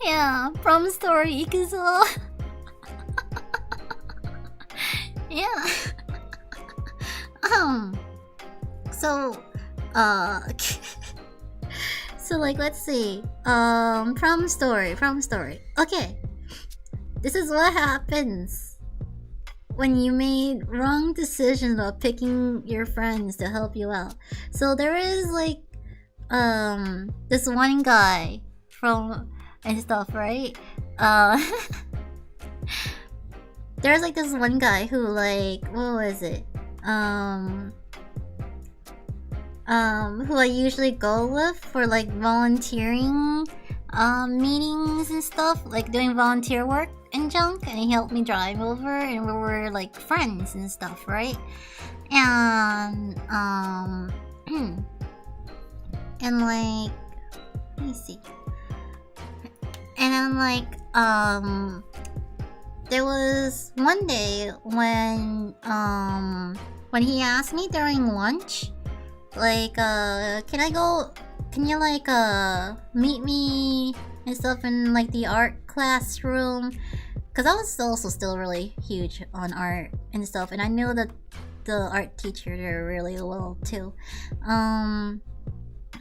Yeah, prom story 行くぞ。Yeah. So, so like, let's see. Prom story. Okay. This is what happens when you made wrong decisions about picking your friends to help you out. So there is like, this one guy from and stuff, right? There's like this one guy who like, what was it? Who I usually go with for like volunteering meetings and stuff, like doing volunteer work and junk, and he helped me drive over, and we were like friends and stuff, right? And and like, let me see. And then like there was one day when he asked me during lunch, like, can you like meet me and stuff in like the art classroom? Cause I was also still really huge on art and stuff, and I knew that the art teacher there really well too.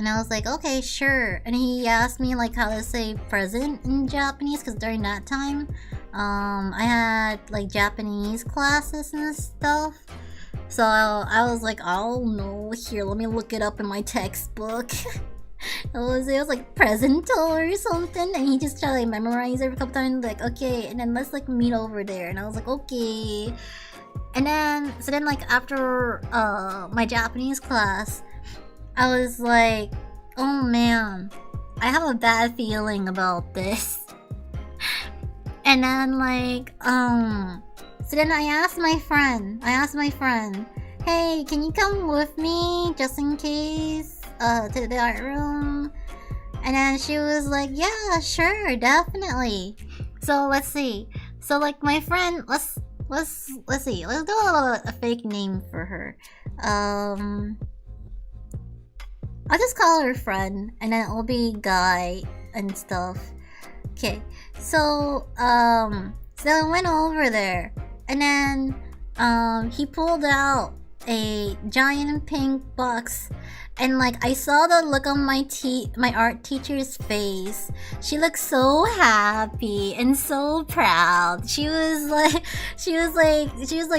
And I was like, okay, sure. And he asked me like how to say present in Japanese, cause during that time, I had like Japanese classes and stuff. So I was like, oh no, here, let me look it up in my textbook. it was like presento or something, and he just tried to like, memorize every couple times, like, okay, and then let's like meet over there. And I was like, okay. And then like after my Japanese class, I was like, oh man, I have a bad feeling about this. And then like, so then I asked my friend, hey, can you come with me just in case to the art room? And then she was like, yeah, sure, definitely. So let's see. So like my friend, let's see. Let's do a fake name for her. I'll just call her friend, and then it'll be guy and stuff. Okay. So I went over there, and then he pulled out a giant pink box, and like I saw the look on my art teacher's face. She looked so happy and so proud. She was like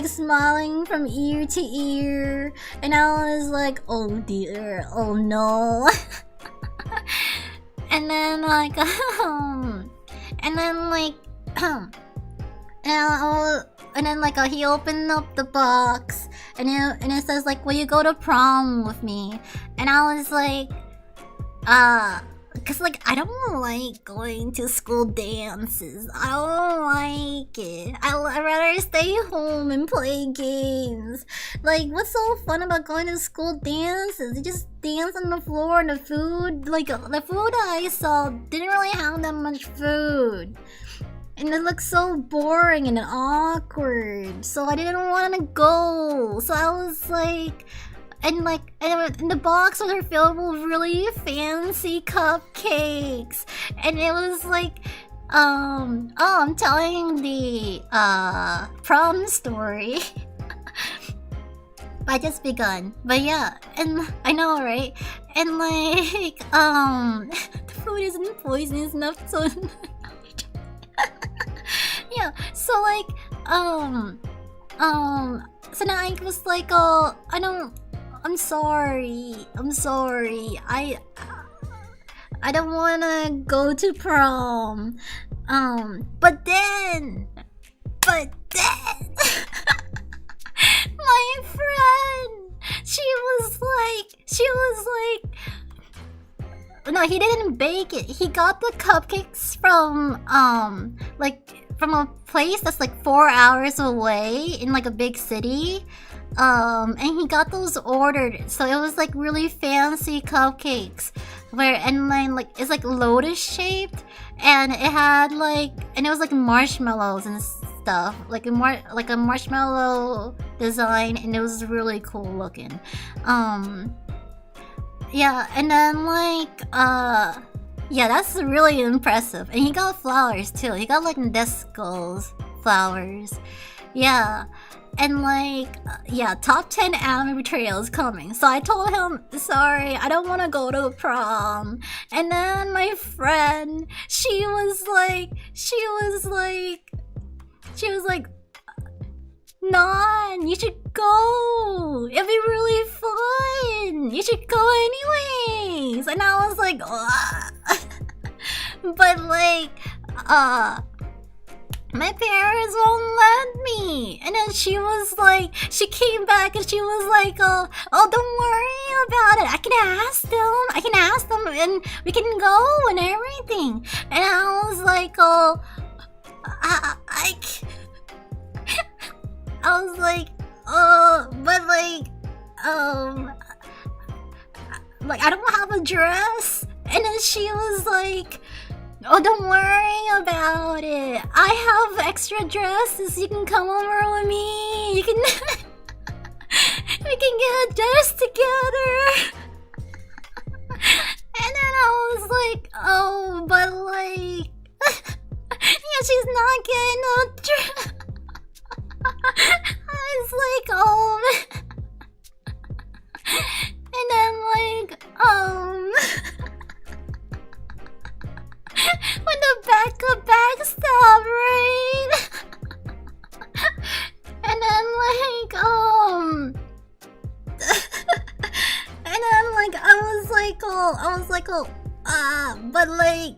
smiling from ear to ear, and I was like, oh dear, oh no. And then like and then like he opened up the box, and it says like, will you go to prom with me? And I was like, cause like I don't like going to school dances. I don't like it. I'd rather stay home and play games. Like, what's so fun about going to school dances? You just dance on the floor, and the food I saw didn't really have that much food. And it looked so boring and awkward, so I didn't want to go. So I was like, and the box was filled with really fancy cupcakes, and it was like, oh, I'm telling the prom story. I just begun, but yeah, and I know, right? And like, the food isn't poisonous enough, so. Yeah, so like, so now I was like, oh, I'm sorry, I don't wanna go to prom, but then, my friend, she was like, no, he didn't bake it. He got the cupcakes from from a place that's like 4 hours away in like a big city. And he got those ordered, so it was like really fancy cupcakes, and then like it's like lotus shaped, and it had like, and it was like marshmallows and stuff, like a marshmallow design, and it was really cool looking. Yeah, and then like Yeah, that's really impressive. And he got flowers too. He got like Nadesco's flowers. Yeah. And like, yeah, top 10 anime betrayal is coming. So I told him, sorry, I don't want to go to prom. And then my friend, she was like, Non, you should go. It'll be really fun. You should go anyways. And I was like, but like, my parents won't let me. And then she was like, she came back and she was like, oh, don't worry about it. I can ask them and we can go and everything. And I was like, I was like, but like I don't have a dress. And then she was like, oh, don't worry about it. I have extra dresses. You can come over with me. You can, we can get a dress together. And then I was like, oh, but like, yeah, she's not getting no dress. I was like, oh. And then like, when the back stopped, right? And then like, and then like, I was like, but like,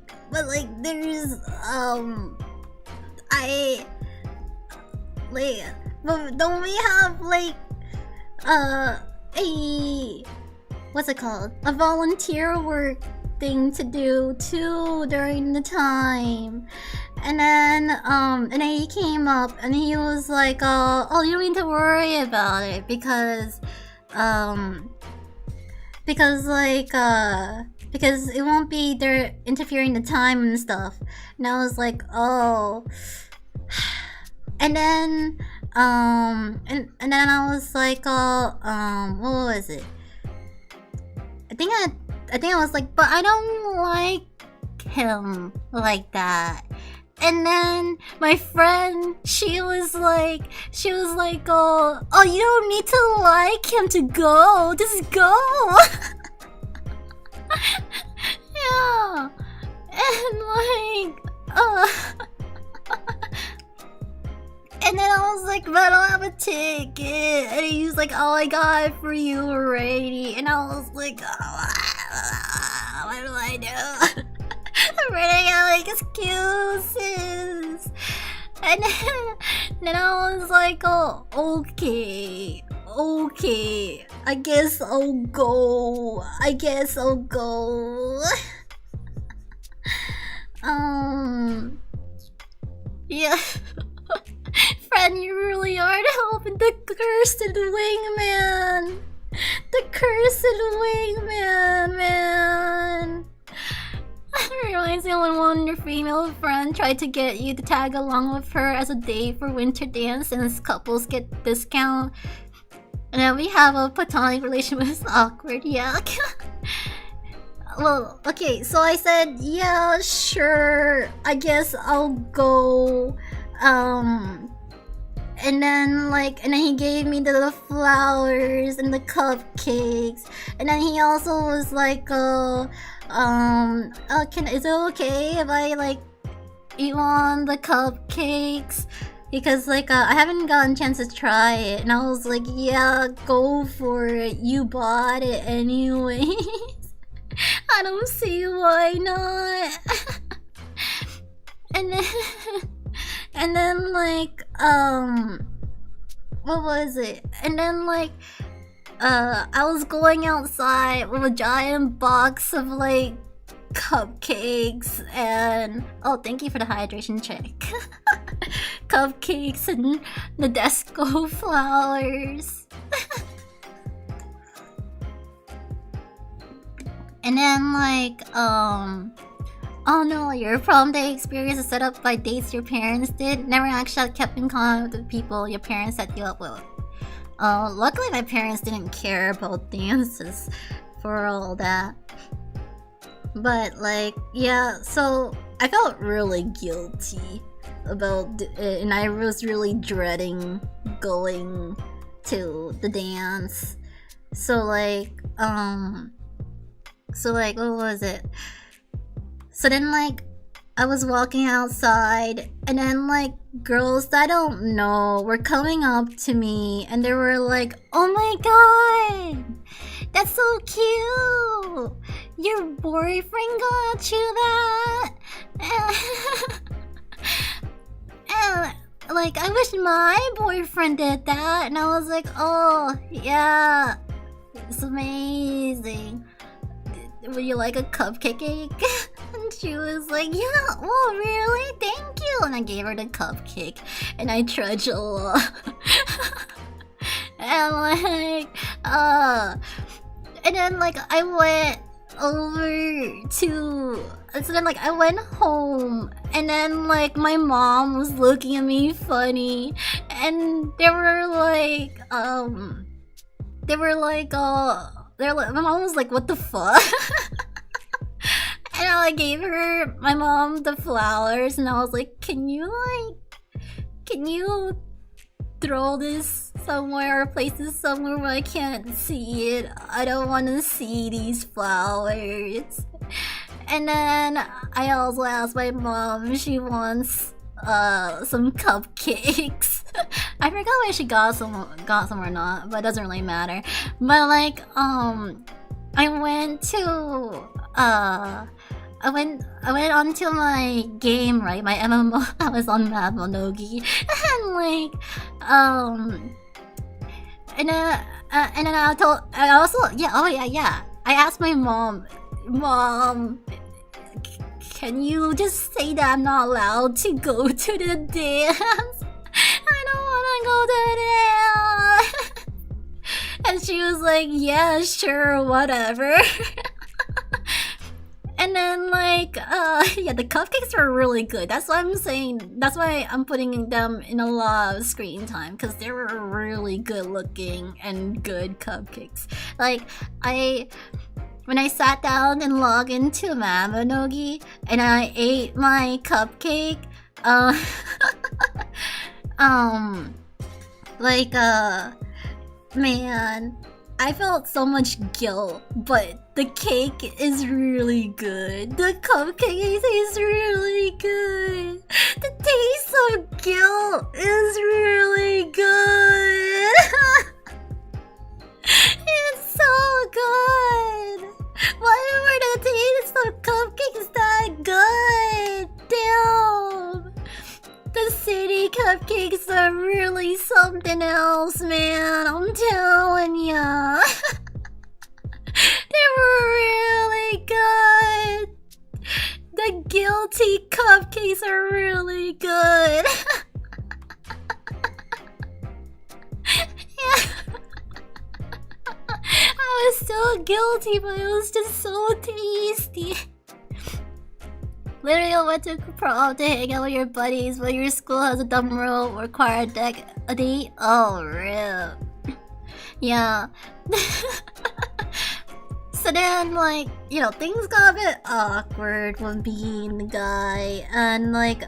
there's, but don't we have like, a, what's it called? A volunteer work thing to do too during the time. And then he came up and he was like, oh, you don't need to worry about it because it won't be there interfering the time and stuff. And I was like, oh. And then and then I was like, what was it? I think I was like, but I don't like him like that. And then my friend, she was like, oh, you don't need to like him to go. Just go. Yeah. And like, and then I was like, but I don't have a ticket. And he was like, oh, I got it for you already. And I was like, oh, what do I do? I'm running out like excuses. And then I was like, oh, okay. I guess I'll go. Yeah. Friend, you really are helping the cursed wingman. The cursed wingman, man. I realized when one of your female friend tried to get you to tag along with her as a date for winter dance since couples get discount. And then we have a platonic relationship. It's awkward, yeah. Well, okay, so I said, yeah, sure, I guess I'll go. And then he gave me the flowers and the cupcakes. And then he also was like, is it okay if I like eat on the cupcakes? Because like I haven't gotten a chance to try it. And I was like, yeah, go for it. You bought it anyways. I don't see why not. And then like what was it? And then like I was going outside with a giant box of like cupcakes and thank you for the hydration check. Cupcakes and Nadesco flowers. And then like oh no, your prom day experience is set up by dates your parents did. Never actually kept in contact with the people your parents set you up with. Luckily my parents didn't care about dances for all that. But like, yeah, so I felt really guilty about it, and I was really dreading going to the dance. So like, what was it? So then like, I was walking outside, and then like, girls that I don't know were coming up to me, and they were like, "Oh my god, that's so cute! Your boyfriend got you that?" And like, I wish my boyfriend did that, and I was like, "Oh yeah, it's amazing. Would you like a cupcake?" And she was like, "Yeah, oh really? Thank you." And I gave her the cupcake, and I trudged along. And like, and then like, I went over to, so then like, I went home, and then like, my mom was looking at me funny, and they were like, my mom was like, "What the fuck?" And I like, gave my mom the flowers, and I was like, can you throw this somewhere or place this somewhere where I can't see it? I don't want to see these flowers. And then I also asked my mom if she wants some cupcakes. I forgot where she got some or not, but it doesn't really matter. But like, I went to I went onto my game, right? My MMO. I was on Mabinogi, and like, and then I asked my mom, can you just say that I'm not allowed to go to the dance? I don't want to go to the dance. And she was like, yeah, sure, whatever. And then like, yeah, the cupcakes are really good. That's why I'm saying, that's why I'm putting them in a lot of screen time, because they were really good looking and good cupcakes. Like, when I sat down and logged into Mabinogi and I ate my cupcake, man, I felt so much guilt, but the cake is really good. The cupcake is really good. The taste of guilt is really good. It's so good. Why were the taste of cupcakes that good? Damn. The city cupcakes are really something else, man. I'm telling ya. They were really good. The guilty cupcakes are really good. Yeah. I was so guilty, but it was just so tasty. Literally, I went to prom to hang out with your buddies, but your school has a dumb rule require a date. Oh, rip. Yeah. So then, like, you know, things got a bit awkward when being the guy, and like,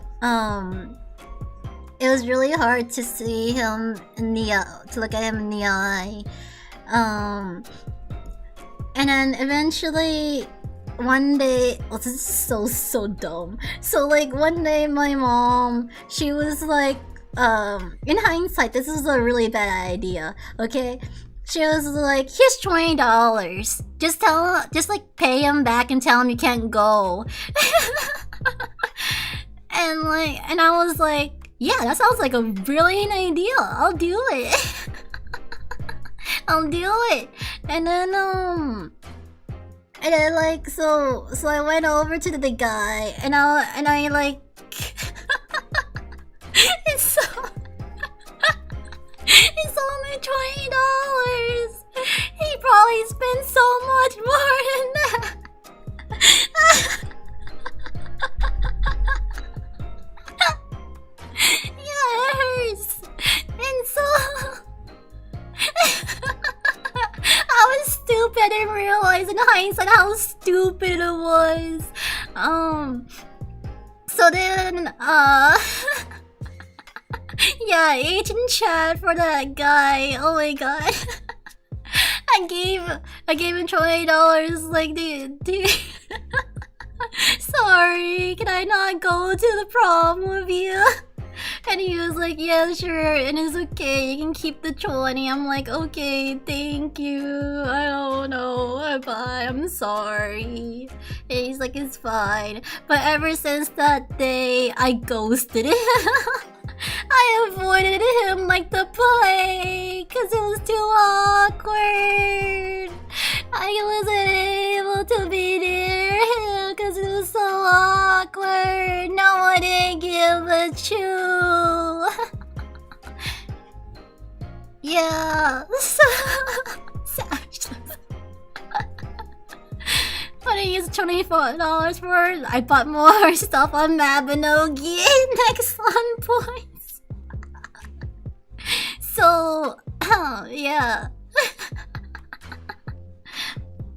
it was really hard to see him in the to look at him in the eye. And then eventually, one day, oh, this is so dumb. So like, one day my mom, she was like, in hindsight, this is a really bad idea, okay? She was like, here's $20. Just like pay him back and tell him you can't go. And I was like, yeah, that sounds like a brilliant idea. I'll do it. I'll do it. And then like, so I went over to the guy, and I like, it's only $20. He probably spent so much more than that. Yeah, it hurts. And so I was stupid and realized in hindsight how stupid it was. So then, yeah, agent chat for that guy. Oh my god. I gave him $20. Like, dude. Sorry, can I not go to the prom with you? And he was like, yeah, sure, and it's okay, you can keep the 20. I'm like, okay, thank you. I don't know, bye, I'm sorry. And he's like, it's fine. But ever since that day, I ghosted him. I avoided him like the plague, cause it was too awkward. I wasn't able to be near him cause it was so awkward. No one did give a chew. Yeah, so what I used $24 for, I bought more stuff on Mabinogi. Next on points. So, yeah.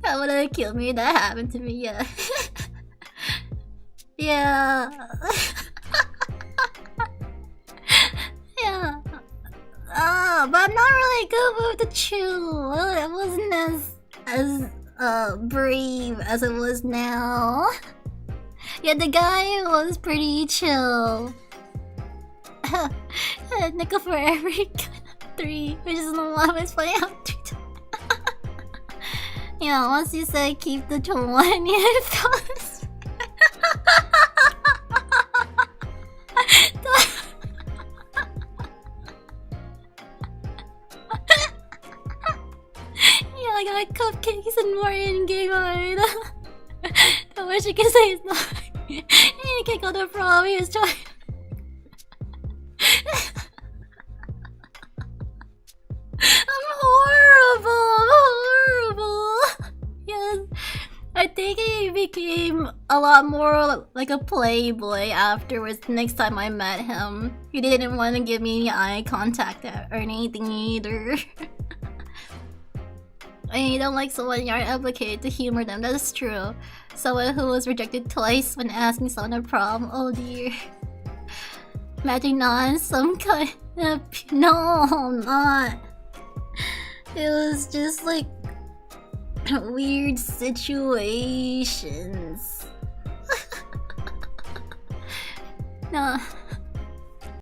That would have killed me if that happened to me, yeah. Yeah. Yeah. But I'm not really good with the chew. It wasn't as brave as it was now. Yeah, the guy was pretty chill. Nickel for every 3, which is the one I was playing out 3 times. Yeah, once you said keep the 20, I thought. Yeah, I got cupcakes and more in-game items. I wish you could say it's not. You can't go to the prom, he was trying. I'm horrible. Yes, I think he became a lot more like a playboy afterwards. Next time I met him, he didn't want to give me eye contact or anything either. I mean, you don't like someone you aren't obligated to humor them, that's true. Someone who was rejected twice when asking someone a prom, oh dear. Imagine not some kind of... No, I'm not. It was just like weird situations. No.